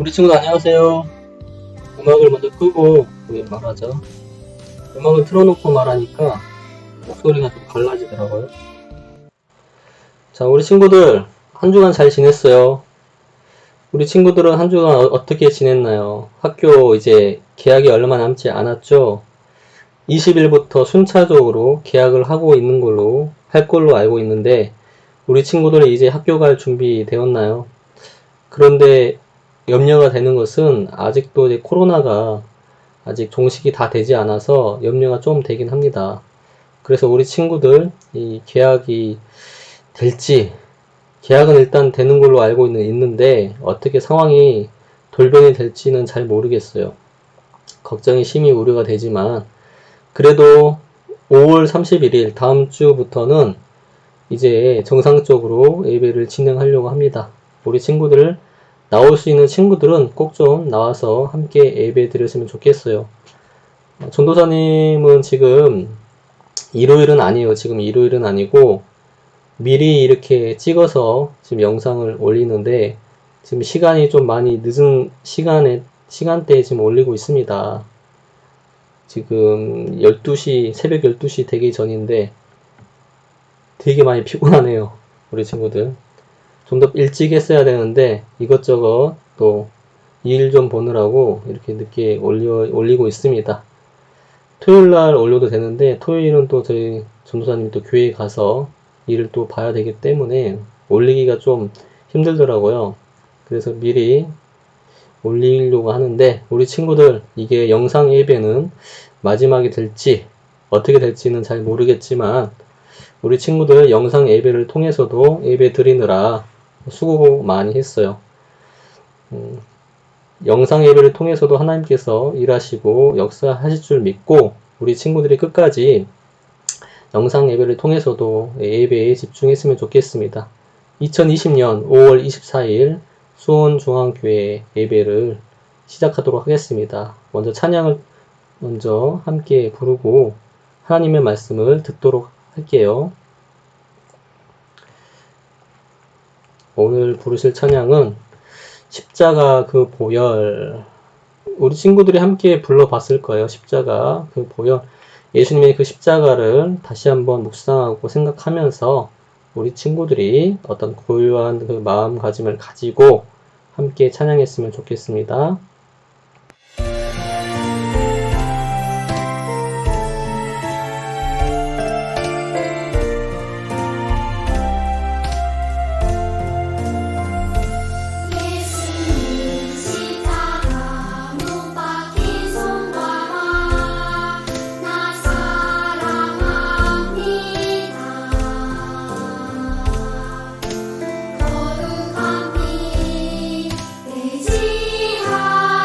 우리 친구들 안녕하세요. 음악을 먼저 끄고 말하죠. 음악을 틀어놓고 말하니까 목소리가 좀 달라지더라고요. 자, 우리 친구들 한 주간 잘 지냈어요? 우리 친구들은 한 주간 어떻게 지냈나요? 학교 이제 개학이 얼마 남지 않았죠? 20일부터 순차적으로 개학을 하고 있는 걸로 할 걸로 알고 있는데 우리 친구들이 이제 학교 갈 준비 되었나요? 그런데 염려가 되는 것은 아직도 이제 코로나가 아직 종식이 다 되지 않아서 염려가 좀 되긴 합니다. 그래서 우리 친구들 이 계약이 될지, 계약은 일단 되는 걸로 알고 있는데 어떻게 상황이 돌변이 될지는 잘 모르겠어요. 걱정이 심히 우려가 되지만 그래도 5월 31일 다음 주부터는 이제 정상적으로 예배를 진행하려고 합니다. 우리 친구들 나올 수 있는 친구들은 꼭 좀 나와서 함께 예배 드렸으면 좋겠어요. 전도사님은 지금 일요일은 아니에요. 지금 일요일은 아니고 미리 이렇게 찍어서 지금 영상을 올리는데 지금 시간이 좀 많이 늦은 시간대에 지금 올리고 있습니다. 지금 12시, 새벽 12시 되기 전인데 되게 많이 피곤하네요. 우리 친구들. 좀 더 일찍 했어야 되는데 이것저것 또 일 좀 보느라고 이렇게 늦게 올리고 있습니다. 토요일날 올려도 되는데 토요일은 또 저희 전도사님이 또 교회에 가서 일을 또 봐야 되기 때문에 올리기가 좀 힘들더라고요. 그래서 미리 올리려고 하는데 우리 친구들 이게 영상 예배는 마지막이 될지 어떻게 될지는 잘 모르겠지만 우리 친구들 영상 예배를 통해서도 예배 드리느라 수고 많이 했어요. 영상 예배를 통해서도 하나님께서 일하시고 역사하실 줄 믿고 우리 친구들이 끝까지 영상 예배를 통해서도 예배에 집중했으면 좋겠습니다. 2020년 5월 24일 수원중앙교회 예배를 시작하도록 하겠습니다. 먼저 찬양을 먼저 함께 부르고 하나님의 말씀을 듣도록 할게요. 오늘 부르실 찬양은 십자가 그 보혈. 우리 친구들이 함께 불러봤을 거예요. 십자가 그 보혈. 예수님의 그 십자가를 다시 한번 묵상하고 생각하면서 우리 친구들이 어떤 고요한 그 마음가짐을 가지고 함께 찬양했으면 좋겠습니다. 거룩한 피, 내 지하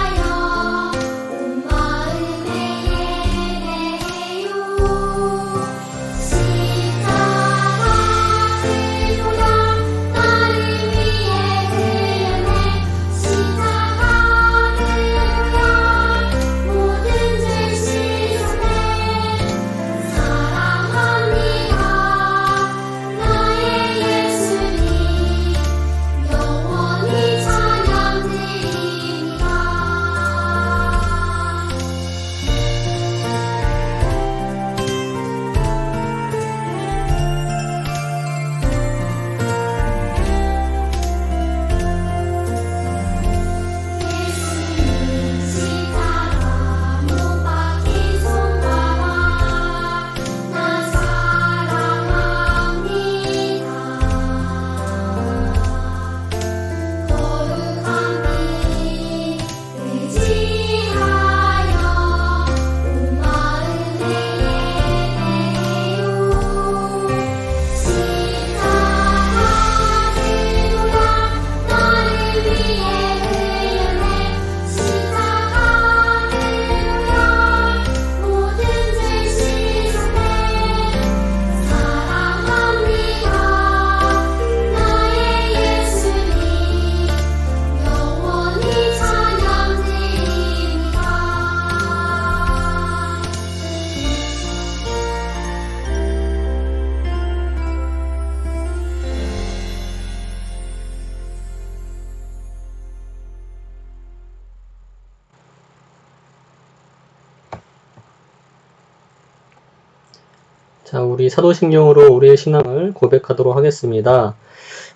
자, 우리 사도신경으로 우리의 신앙을 고백하도록 하겠습니다.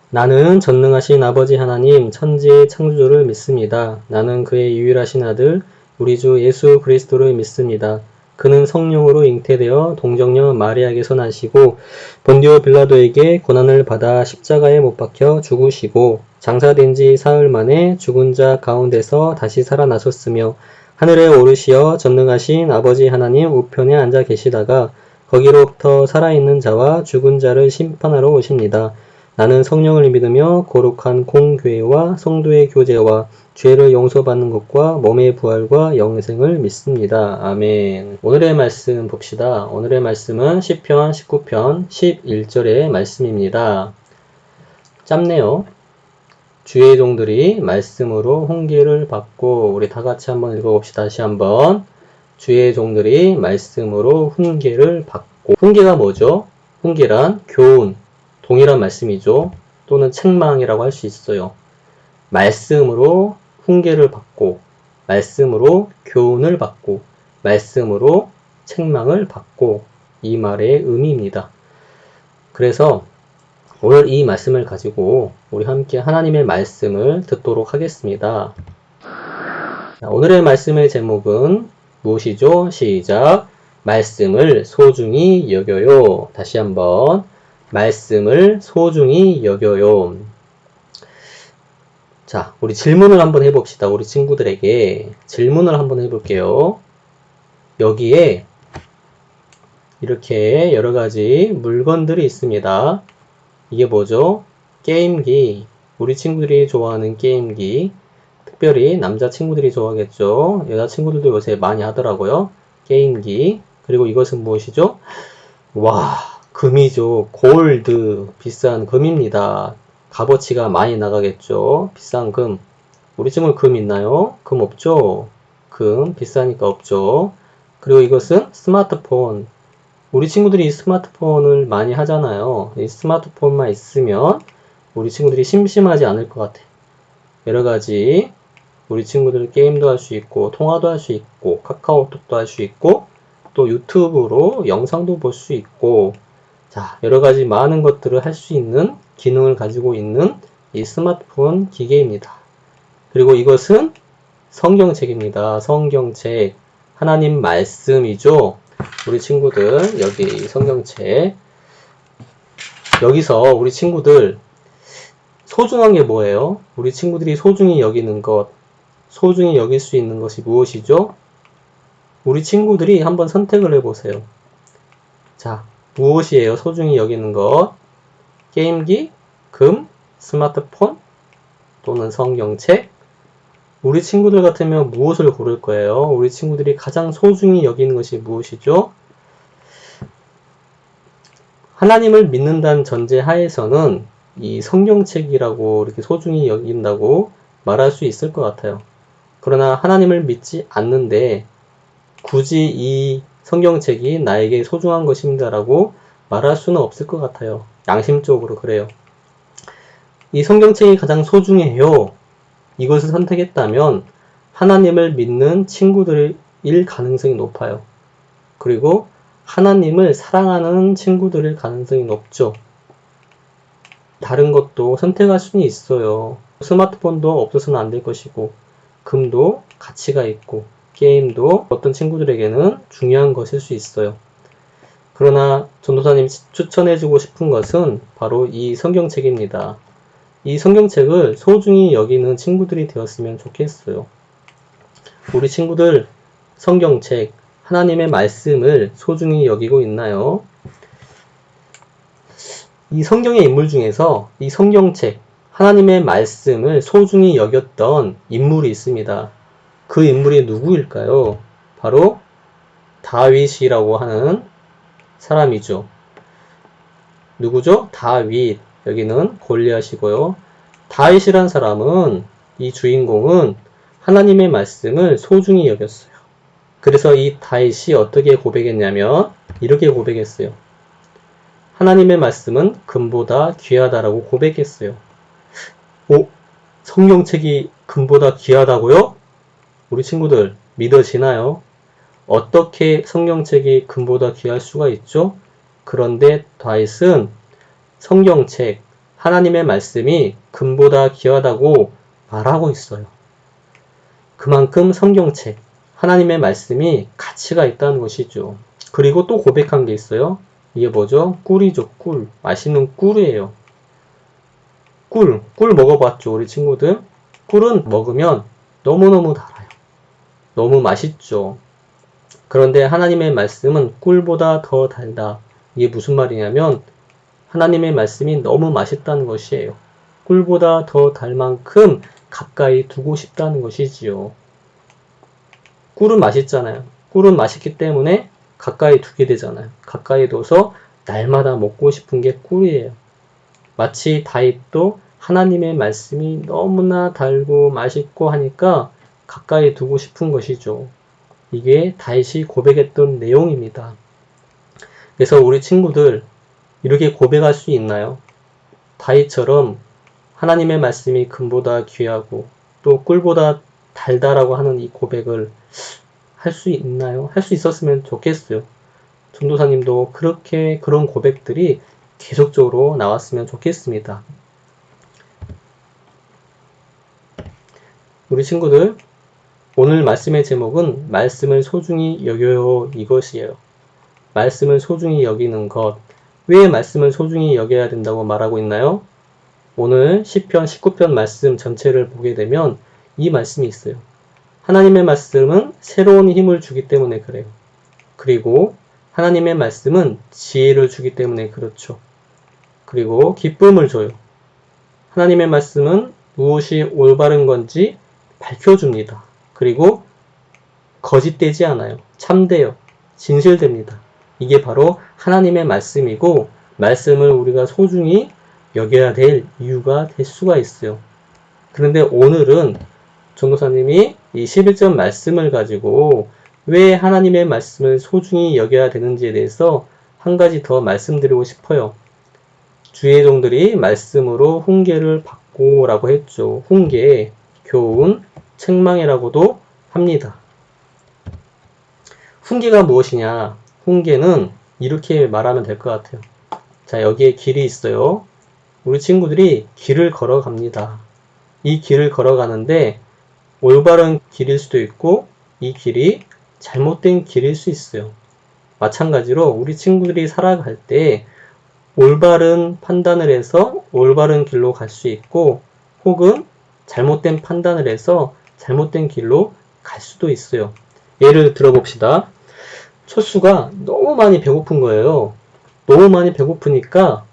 나는 전능하신 아버지 하나님 천지의 창조주를 믿습니다. 나는 그의 유일하신 아들 우리 주 예수 그리스도를 믿습니다. 그는 성령으로 잉태되어 동정녀 마리아에게서 나시고 본디오 빌라도에게 고난을 받아 십자가에 못 박혀 죽으시고 장사된 지 사흘 만에 죽은 자 가운데서 다시 살아나셨으며 하늘에 오르시어 전능하신 아버지 하나님 우편에 앉아 계시다가 거기로부터 살아있는 자와 죽은 자를 심판하러 오십니다. 나는 성령을 믿으며 거룩한 공교회와 성도의 교제와 죄를 용서받는 것과 몸의 부활과 영생을 믿습니다. 아멘. 오늘의 말씀 봅시다. 오늘의 말씀은 시편 19편 11절의 말씀입니다. 짧네요. 주의 종들이 말씀으로 훈계를 받고, 우리 다 같이 한번 읽어봅시다. 다시 한번. 주의 종들이 말씀으로 훈계를 받고. 훈계가 뭐죠? 훈계란 교훈, 동일한 말씀이죠. 또는 책망이라고 할 수 있어요. 말씀으로 훈계를 받고, 말씀으로 교훈을 받고, 말씀으로 책망을 받고, 이 말의 의미입니다. 그래서 오늘 이 말씀을 가지고 우리 함께 하나님의 말씀을 듣도록 하겠습니다. 자, 오늘의 말씀의 제목은 무엇이죠? 시작! 말씀을 소중히 여겨요. 다시 한번. 말씀을 소중히 여겨요. 자, 우리 질문을 한번 해봅시다. 우리 친구들에게 질문을 한번 해볼게요. 여기에 이렇게 여러 가지 물건들이 있습니다. 이게 뭐죠? 게임기. 우리 친구들이 좋아하는 게임기. 특별히 남자 친구들이 좋아하겠죠. 여자 친구들도 요새 많이 하더라고요. 게임기. 그리고 이것은 무엇이죠? 와, 금이죠. 골드. 비싼 금입니다. 값어치가 많이 나가겠죠. 비싼 금. 우리 친구 금 있나요? 금 없죠? 금 비싸니까 없죠. 그리고 이것은 스마트폰. 우리 친구들이 스마트폰을 많이 하잖아요. 이 스마트폰만 있으면 우리 친구들이 심심하지 않을 것 같아. 여러 가지 우리 친구들 게임도 할 수 있고, 통화도 할 수 있고, 카카오톡도 할 수 있고, 또 유튜브로 영상도 볼 수 있고, 자, 여러 가지 많은 것들을 할 수 있는 기능을 가지고 있는 이 스마트폰 기계입니다. 그리고 이것은 성경책입니다. 성경책. 하나님 말씀이죠. 우리 친구들, 여기 성경책. 여기서 우리 친구들 소중한 게 뭐예요? 우리 친구들이 소중히 여기는 것, 소중히 여길 수 있는 것이 무엇이죠? 우리 친구들이 한번 선택을 해보세요. 자, 무엇이에요? 소중히 여기는 것. 게임기, 금, 스마트폰, 또는 성경책. 우리 친구들 같으면 무엇을 고를 거예요? 우리 친구들이 가장 소중히 여기는 것이 무엇이죠? 하나님을 믿는다는 전제 하에서는 이 성경책이라고 이렇게 소중히 여긴다고 말할 수 있을 것 같아요. 그러나 하나님을 믿지 않는데 굳이 이 성경책이 나에게 소중한 것입니다라고 말할 수는 없을 것 같아요. 양심적으로 그래요. 이 성경책이 가장 소중해요. 이것을 선택했다면 하나님을 믿는 친구들일 가능성이 높아요. 그리고 하나님을 사랑하는 친구들일 가능성이 높죠. 다른 것도 선택할 수는 있어요. 스마트폰도 없어서는 안 될 것이고, 금도 가치가 있고, 게임도 어떤 친구들에게는 중요한 것일 수 있어요. 그러나 전도사님이 추천해주고 싶은 것은 바로 이 성경책입니다. 이 성경책을 소중히 여기는 친구들이 되었으면 좋겠어요. 우리 친구들 성경책, 하나님의 말씀을 소중히 여기고 있나요? 이 성경의 인물 중에서 이 성경책, 하나님의 말씀을 소중히 여겼던 인물이 있습니다. 그 인물이 누구일까요? 바로 다윗이라고 하는 사람이죠. 누구죠? 다윗. 여기는 골리앗이고요. 다윗이란 사람은, 이 주인공은 하나님의 말씀을 소중히 여겼어요. 그래서 이 다윗이 어떻게 고백했냐면 이렇게 고백했어요. 하나님의 말씀은 금보다 귀하다라고 고백했어요. 오, 성경책이 금보다 귀하다고요? 우리 친구들 믿어지나요? 어떻게 성경책이 금보다 귀할 수가 있죠? 그런데 다윗은 성경책, 하나님의 말씀이 금보다 귀하다고 말하고 있어요. 그만큼 성경책, 하나님의 말씀이 가치가 있다는 것이죠. 그리고 또 고백한 게 있어요. 이게 뭐죠? 꿀이죠, 꿀. 맛있는 꿀이에요. 꿀 먹어봤죠, 우리 친구들? 꿀은 먹으면 너무너무 달아요. 너무 맛있죠. 그런데 하나님의 말씀은 꿀보다 더 달다. 이게 무슨 말이냐면 하나님의 말씀이 너무 맛있다는 것이에요. 꿀보다 더 달 만큼 가까이 두고 싶다는 것이지요. 꿀은 맛있잖아요. 꿀은 맛있기 때문에 가까이 두게 되잖아요. 가까이 둬서 날마다 먹고 싶은 게 꿀이에요. 마치 다윗도 하나님의 말씀이 너무나 달고 맛있고 하니까 가까이 두고 싶은 것이죠. 이게 다윗이 고백했던 내용입니다. 그래서 우리 친구들 이렇게 고백할 수 있나요? 다윗처럼 하나님의 말씀이 금보다 귀하고 또 꿀보다 달다라고 하는 이 고백을 할 수 있나요? 할 수 있었으면 좋겠어요. 전도사님도 그런 고백들이 계속적으로 나왔으면 좋겠습니다. 우리 친구들, 오늘 말씀의 제목은 말씀을 소중히 여겨요 이것이에요. 말씀을 소중히 여기는 것. 왜 말씀을 소중히 여겨야 된다고 말하고 있나요? 오늘 시편 19편 말씀 전체를 보게 되면 이 말씀이 있어요. 하나님의 말씀은 새로운 힘을 주기 때문에 그래요. 그리고 하나님의 말씀은 지혜를 주기 때문에 그렇죠. 그리고 기쁨을 줘요. 하나님의 말씀은 무엇이 올바른 건지 밝혀줍니다. 그리고 거짓되지 않아요. 참돼요. 진실됩니다. 이게 바로 하나님의 말씀이고 말씀을 우리가 소중히 여겨야 될 이유가 될 수가 있어요. 그런데 오늘은 전도사님이 이 11절 말씀을 가지고 왜 하나님의 말씀을 소중히 여겨야 되는지에 대해서 한 가지 더 말씀드리고 싶어요. 주의 종들이 말씀으로 훈계를 받고 라고 했죠. 훈계, 교훈, 책망이라고도 합니다. 훈계가 무엇이냐? 훈계는 이렇게 말하면 될 것 같아요. 자, 여기에 길이 있어요. 우리 친구들이 길을 걸어갑니다. 이 길을 걸어가는데 올바른 길일 수도 있고 이 길이 잘못된 길일 수 있어요. 마찬가지로 우리 친구들이 살아갈 때 올바른 판단을 해서 올바른 길로 갈 수 있고 혹은 잘못된 판단을 해서 잘못된 길로 갈 수도 있어요. 예를 들어봅시다. 철수가 너무 많이 배고픈 거예요. 너무 많이 배고프니까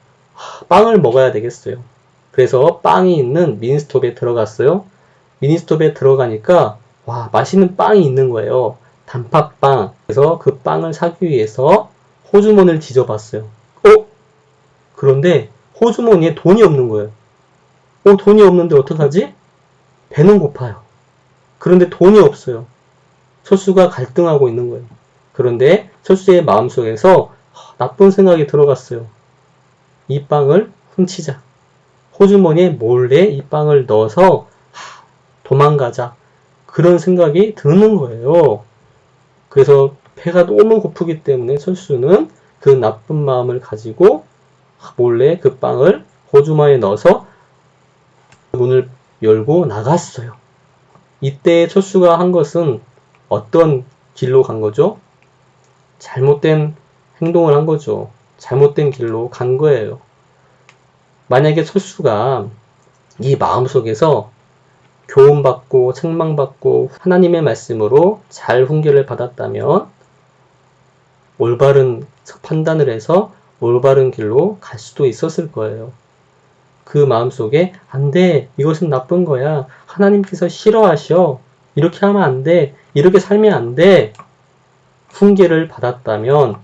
빵을 먹어야 되겠어요. 그래서 빵이 있는 미니스톱에 들어갔어요. 미니스톱에 들어가니까 와, 맛있는 빵이 있는 거예요. 단팥빵. 그래서 그 빵을 사기 위해서 호주머니를 뒤져봤어요. 그런데 호주머니에 돈이 없는 거예요. 돈이 없는데 어떡하지? 배는 고파요. 그런데 돈이 없어요. 철수가 갈등하고 있는 거예요. 그런데 철수의 마음속에서 나쁜 생각이 들어갔어요. 이 빵을 훔치자. 호주머니에 몰래 이 빵을 넣어서 도망가자. 그런 생각이 드는 거예요. 그래서 배가 너무 고프기 때문에 철수는 그 나쁜 마음을 가지고 몰래 그 빵을 호주머니에 넣어서 문을 열고 나갔어요. 이때 철수가 한 것은 어떤 길로 간 거죠? 잘못된 행동을 한 거죠. 잘못된 길로 간 거예요. 만약에 철수가 이 마음속에서 교훈받고 책망받고 하나님의 말씀으로 잘 훈계를 받았다면 올바른 판단을 해서 올바른 길로 갈 수도 있었을 거예요. 그 마음속에 안 돼, 이것은 나쁜 거야, 하나님께서 싫어하셔, 이렇게 하면 안 돼, 이렇게 살면 안 돼, 훈계를 받았다면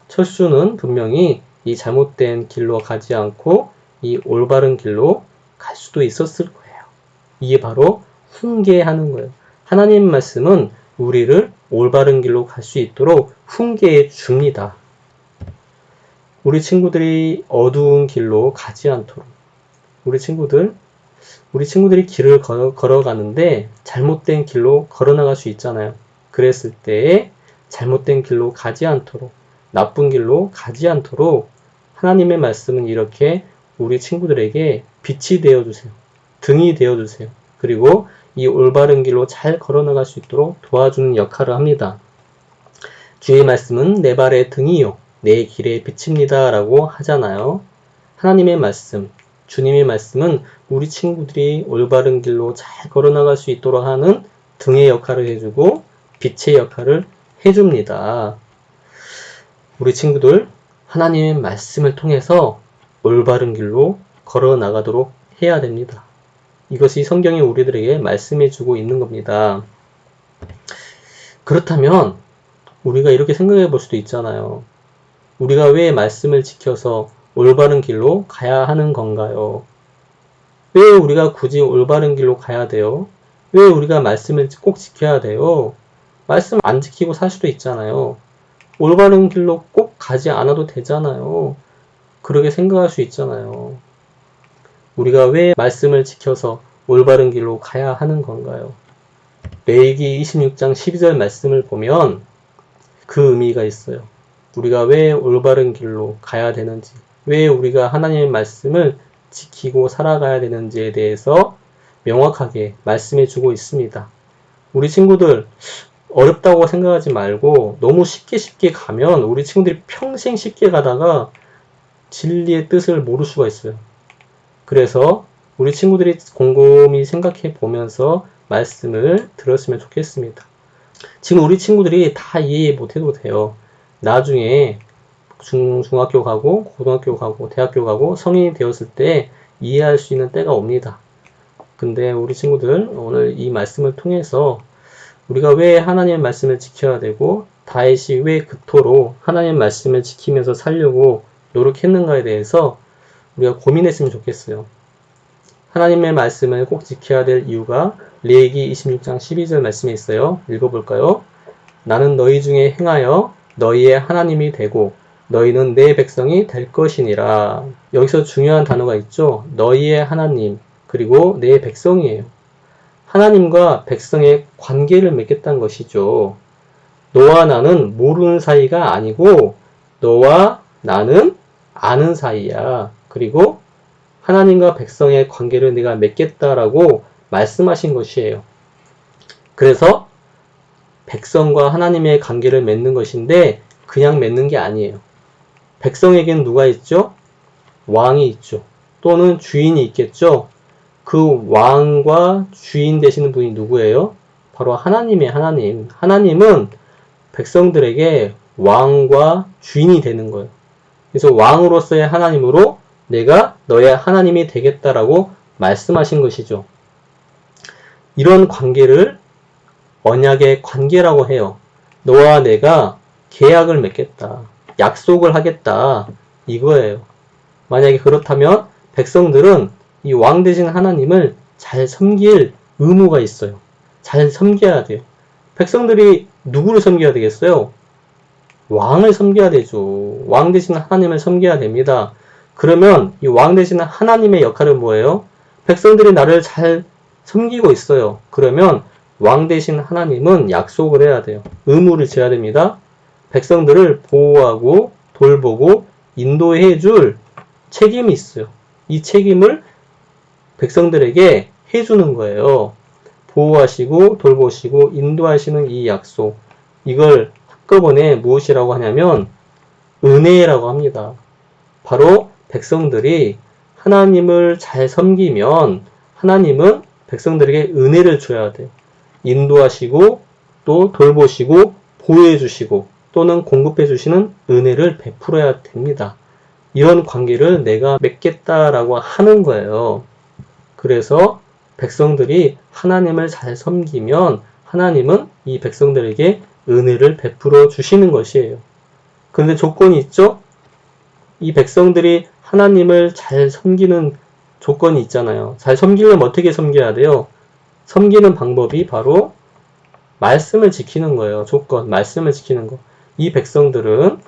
철수는 분명히 이 잘못된 길로 가지 않고 이 올바른 길로 갈 수도 있었을 거예요. 이게 바로 훈계하는 거예요. 하나님 말씀은 우리를 올바른 길로 갈 수 있도록 훈계해 줍니다. 우리 친구들이 어두운 길로 가지 않도록 우리 친구들이 길을 걸어가는데 잘못된 길로 걸어나갈 수 있잖아요. 그랬을 때 잘못된 길로 가지 않도록 나쁜 길로 가지 않도록 하나님의 말씀은 이렇게 우리 친구들에게 빛이 되어주세요. 등이 되어주세요. 그리고 이 올바른 길로 잘 걸어나갈 수 있도록 도와주는 역할을 합니다. 주의 말씀은 내 발의 등이요 내 길의 빛입니다 라고 하잖아요. 하나님의 말씀, 주님의 말씀은 우리 친구들이 올바른 길로 잘 걸어나갈 수 있도록 하는 등의 역할을 해주고 빛의 역할을 해줍니다. 우리 친구들 하나님의 말씀을 통해서 올바른 길로 걸어나가도록 해야 됩니다. 이것이 성경이 우리들에게 말씀해주고 있는 겁니다. 그렇다면 우리가 이렇게 생각해 볼 수도 있잖아요. 우리가 왜 말씀을 지켜서 올바른 길로 가야 하는 건가요? 왜 우리가 굳이 올바른 길로 가야 돼요? 왜 우리가 말씀을 꼭 지켜야 돼요? 말씀 안 지키고 살 수도 있잖아요. 올바른 길로 꼭 가지 않아도 되잖아요. 그렇게 생각할 수 있잖아요. 우리가 왜 말씀을 지켜서 올바른 길로 가야 하는 건가요? 레위기 26장 12절 말씀을 보면 그 의미가 있어요. 우리가 왜 올바른 길로 가야 되는지, 왜 우리가 하나님의 말씀을 지키고 살아가야 되는지에 대해서 명확하게 말씀해 주고 있습니다. 우리 친구들 어렵다고 생각하지 말고 너무 쉽게 가면 우리 친구들이 평생 쉽게 가다가 진리의 뜻을 모를 수가 있어요. 그래서 우리 친구들이 곰곰이 생각해 보면서 말씀을 들었으면 좋겠습니다. 지금 우리 친구들이 다 이해 못해도 돼요. 나중에 중학교 가고 고등학교 가고 대학교 가고 성인이 되었을 때 이해할 수 있는 때가 옵니다. 근데 우리 친구들 오늘 이 말씀을 통해서 우리가 왜 하나님의 말씀을 지켜야 되고 다윗이 왜 그토록 하나님의 말씀을 지키면서 살려고 노력했는가에 대해서 우리가 고민했으면 좋겠어요. 하나님의 말씀을 꼭 지켜야 될 이유가 레위기 26장 12절 말씀에 있어요. 읽어볼까요? 나는 너희 중에 행하여 너희의 하나님이 되고 너희는 내 백성이 될 것이니라. 여기서 중요한 단어가 있죠. 너희의 하나님 그리고 내 백성이에요. 하나님과 백성의 관계를 맺겠다는 것이죠. 너와 나는 모르는 사이가 아니고 너와 나는 아는 사이야. 그리고 하나님과 백성의 관계를 내가 맺겠다라고 말씀하신 것이에요. 그래서 백성과 하나님의 관계를 맺는 것인데 그냥 맺는 게 아니에요. 백성에게는 누가 있죠? 왕이 있죠. 또는 주인이 있겠죠. 그 왕과 주인 되시는 분이 누구예요? 바로 하나님의 하나님. 하나님은 백성들에게 왕과 주인이 되는 거예요. 그래서 왕으로서의 하나님으로 내가 너의 하나님이 되겠다라고 말씀하신 것이죠. 이런 관계를 언약의 관계라고 해요. 너와 내가 계약을 맺겠다. 약속을 하겠다. 이거예요. 만약에 그렇다면 백성들은 이 왕 되신 하나님을 잘 섬길 의무가 있어요. 잘 섬겨야 돼요. 백성들이 누구를 섬겨야 되겠어요? 왕을 섬겨야 되죠. 왕 되신 하나님을 섬겨야 됩니다. 그러면 이 왕 되신 하나님의 역할은 뭐예요? 백성들이 나를 잘 섬기고 있어요. 그러면 왕 되신 하나님은 약속을 해야 돼요. 의무를 져야 됩니다. 백성들을 보호하고 돌보고 인도해 줄 책임이 있어요. 이 책임을 백성들에게 해주는 거예요. 보호하시고 돌보시고 인도하시는 이 약속. 이걸 한꺼번에 무엇이라고 하냐면 은혜라고 합니다. 바로 백성들이 하나님을 잘 섬기면 하나님은 백성들에게 은혜를 줘야 돼요. 인도하시고 또 돌보시고 보호해 주시고 또는 공급해 주시는 은혜를 베풀어야 됩니다. 이런 관계를 내가 맺겠다라고 하는 거예요. 그래서 백성들이 하나님을 잘 섬기면 하나님은 이 백성들에게 은혜를 베풀어 주시는 것이에요. 그런데 조건이 있죠? 이 백성들이 하나님을 잘 섬기는 조건이 있잖아요. 잘 섬기려면 어떻게 섬겨야 돼요? 섬기는 방법이 바로 말씀을 지키는 거예요. 조건, 말씀을 지키는 거. 이 백성들은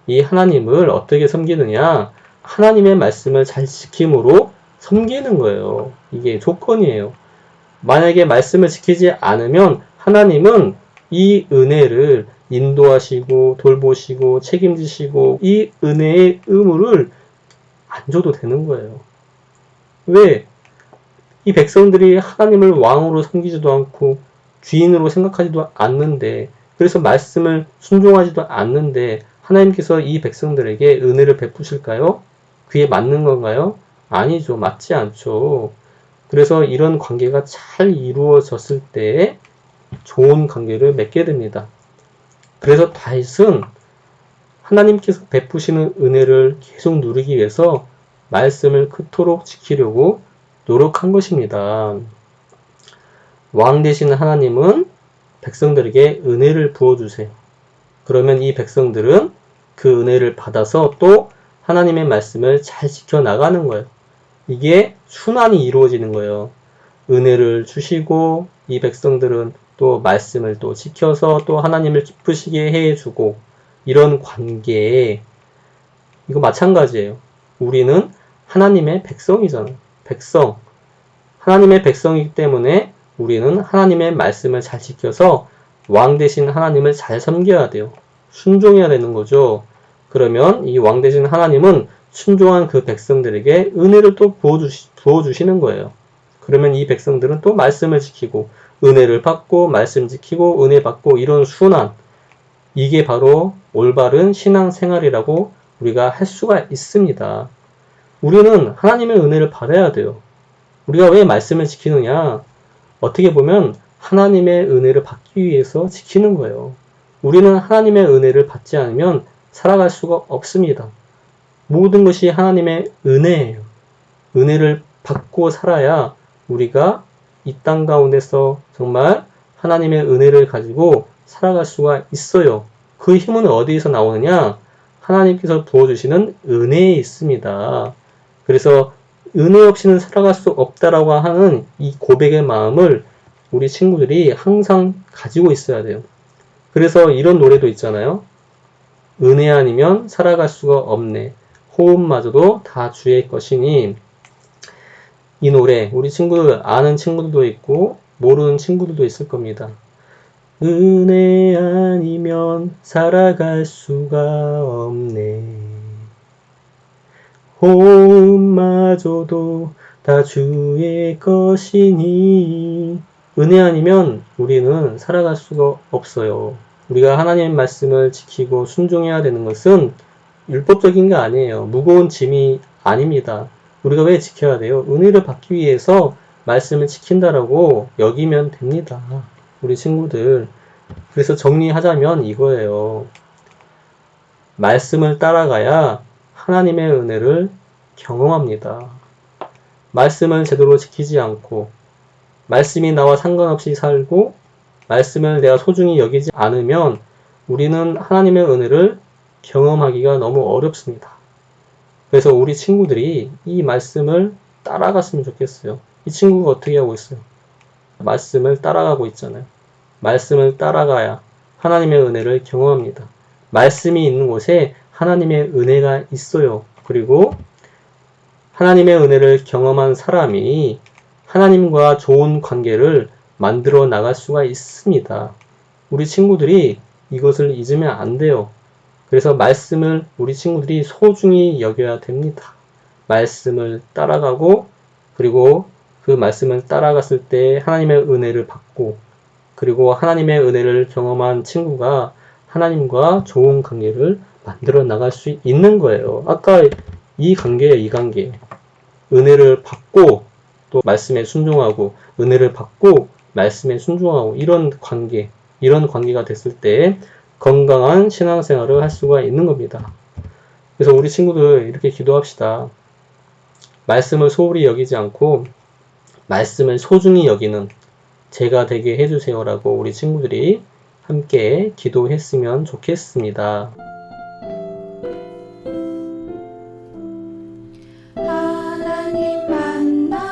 이 하나님을 어떻게 섬기느냐? 하나님의 말씀을 잘 지킴으로 섬기는 거예요. 이게 조건이에요. 만약에 말씀을 지키지 않으면 하나님은 이 은혜를, 인도하시고 돌보시고 책임지시고 이 은혜의 의무를 안 줘도 되는 거예요. 왜? 이 백성들이 하나님을 왕으로 섬기지도 않고 주인으로 생각하지도 않는데, 그래서 말씀을 순종하지도 않는데 하나님께서 이 백성들에게 은혜를 베푸실까요? 그게 맞는 건가요? 아니죠. 맞지 않죠. 그래서 이런 관계가 잘 이루어졌을 때 좋은 관계를 맺게 됩니다. 그래서 다윗은 하나님께서 베푸시는 은혜를 계속 누리기 위해서 말씀을 그토록 지키려고 노력한 것입니다. 왕 되시는 하나님은 백성들에게 은혜를 부어주세요. 그러면 이 백성들은 그 은혜를 받아서 또 하나님의 말씀을 잘 지켜나가는 거예요. 이게 순환이 이루어지는 거예요. 은혜를 주시고 이 백성들은 또 말씀을 또 지켜서 또 하나님을 기쁘시게 해주고, 이런 관계에 이거 마찬가지예요. 우리는 하나님의 백성이잖아요. 백성. 하나님의 백성이기 때문에 우리는 하나님의 말씀을 잘 지켜서 왕 되신 하나님을 잘 섬겨야 돼요. 순종해야 되는 거죠. 그러면 이 왕 되신 하나님은 순종한 그 백성들에게 은혜를 또 부어주시는 거예요. 그러면 이 백성들은 또 말씀을 지키고 은혜를 받고 말씀 지키고 은혜 받고, 이런 순환, 이게 바로 올바른 신앙생활이라고 우리가 할 수가 있습니다. 우리는 하나님의 은혜를 받아야 돼요. 우리가 왜 말씀을 지키느냐? 어떻게 보면 하나님의 은혜를 받기 위해서 지키는 거예요. 우리는 하나님의 은혜를 받지 않으면 살아갈 수가 없습니다. 모든 것이 하나님의 은혜예요. 은혜를 받고 살아야 우리가 이 땅 가운데서 정말 하나님의 은혜를 가지고 살아갈 수가 있어요. 그 힘은 어디에서 나오느냐? 하나님께서 부어주시는 은혜에 있습니다. 그래서 은혜 없이는 살아갈 수 없다라고 하는 이 고백의 마음을 우리 친구들이 항상 가지고 있어야 돼요. 그래서 이런 노래도 있잖아요. 은혜 아니면 살아갈 수가 없네. 호흡마저도 다 주의 것이니. 이 노래 우리 친구들 아는 친구들도 있고 모르는 친구들도 있을 겁니다. 은혜 아니면 살아갈 수가 없네. 호흡마저도 다 주의 것이니. 은혜 아니면 우리는 살아갈 수가 없어요. 우리가 하나님의 말씀을 지키고 순종해야 되는 것은 율법적인 게 아니에요. 무거운 짐이 아닙니다. 우리가 왜 지켜야 돼요? 은혜를 받기 위해서 말씀을 지킨다라고 여기면 됩니다. 우리 친구들. 그래서 정리하자면 이거예요. 말씀을 따라가야 하나님의 은혜를 경험합니다. 말씀을 제대로 지키지 않고 말씀이 나와 상관없이 살고 말씀을 내가 소중히 여기지 않으면 우리는 하나님의 은혜를 경험하기가 너무 어렵습니다. 그래서 우리 친구들이 이 말씀을 따라갔으면 좋겠어요. 이 친구가 어떻게 하고 있어요? 말씀을 따라가고 있잖아요. 말씀을 따라가야 하나님의 은혜를 경험합니다. 말씀이 있는 곳에 하나님의 은혜가 있어요. 그리고 하나님의 은혜를 경험한 사람이 하나님과 좋은 관계를 만들어 나갈 수가 있습니다. 우리 친구들이 이것을 잊으면 안 돼요. 그래서 말씀을 우리 친구들이 소중히 여겨야 됩니다. 말씀을 따라가고, 그리고 그 말씀을 따라갔을 때 하나님의 은혜를 받고, 그리고 하나님의 은혜를 경험한 친구가 하나님과 좋은 관계를 만들어 나갈 수 있는 거예요. 아까 이 관계예요, 이 관계. 은혜를 받고 또 말씀에 순종하고, 은혜를 받고 말씀에 순종하고, 이런 관계가 됐을 때 건강한 신앙생활을 할 수가 있는 겁니다. 그래서 우리 친구들 이렇게 기도합시다. 말씀을 소홀히 여기지 않고 말씀을 소중히 여기는 제가 되게 해주세요라고 우리 친구들이 함께 기도했으면 좋겠습니다. 하나님 만나주세요.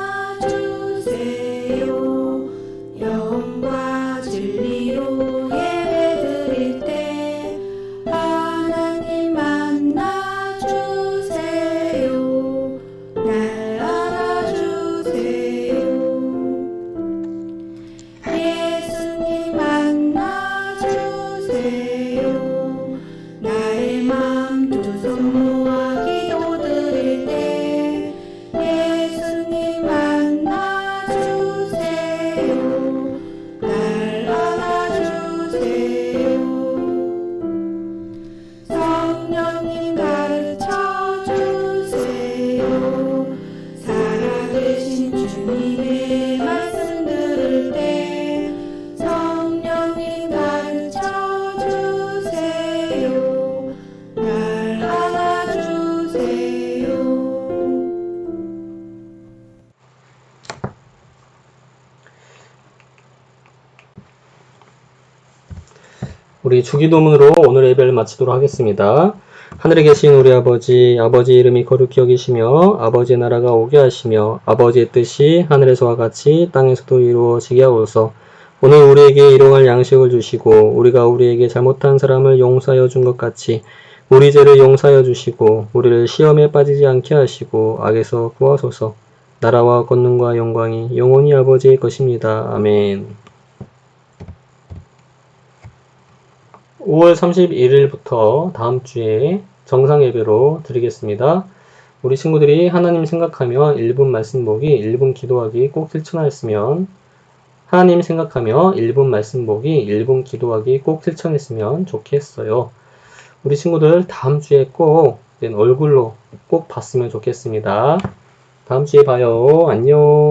영과 진리로 예배드릴 때 하나님 만나주세요. 날 알아주세요. 예수님 만나주세요. 성령님 가르쳐 주세요. 살아계신 주님의 말씀 들을 때 성령님 가르쳐 주세요. 날 안아주세요. 우리 주기도문으로 오늘 예배를 마치도록 하겠습니다. 하늘에 계신 우리 아버지, 아버지 이름이 거룩히 여기시며 아버지의 나라가 오게 하시며 아버지의 뜻이 하늘에서와 같이 땅에서도 이루어지게 하옵소서. 오늘 우리에게 일용할 양식을 주시고 우리가 우리에게 잘못한 사람을 용서하여 준 것 같이 우리 죄를 용서하여 주시고 우리를 시험에 빠지지 않게 하시고 악에서 구하소서. 나라와 권능과 영광이 영원히 아버지의 것입니다. 아멘. 5월 31일부터 다음 주에 정상 예배로 드리겠습니다. 우리 친구들이 하나님 생각하며 1분 말씀 보기, 1분 기도하기 꼭 실천하였으면 하나님 생각하며 1분 말씀 보기, 1분 기도하기 꼭 실천했으면 좋겠어요. 우리 친구들 다음 주에 꼭 얼굴로 꼭 봤으면 좋겠습니다. 다음 주에 봐요. 안녕.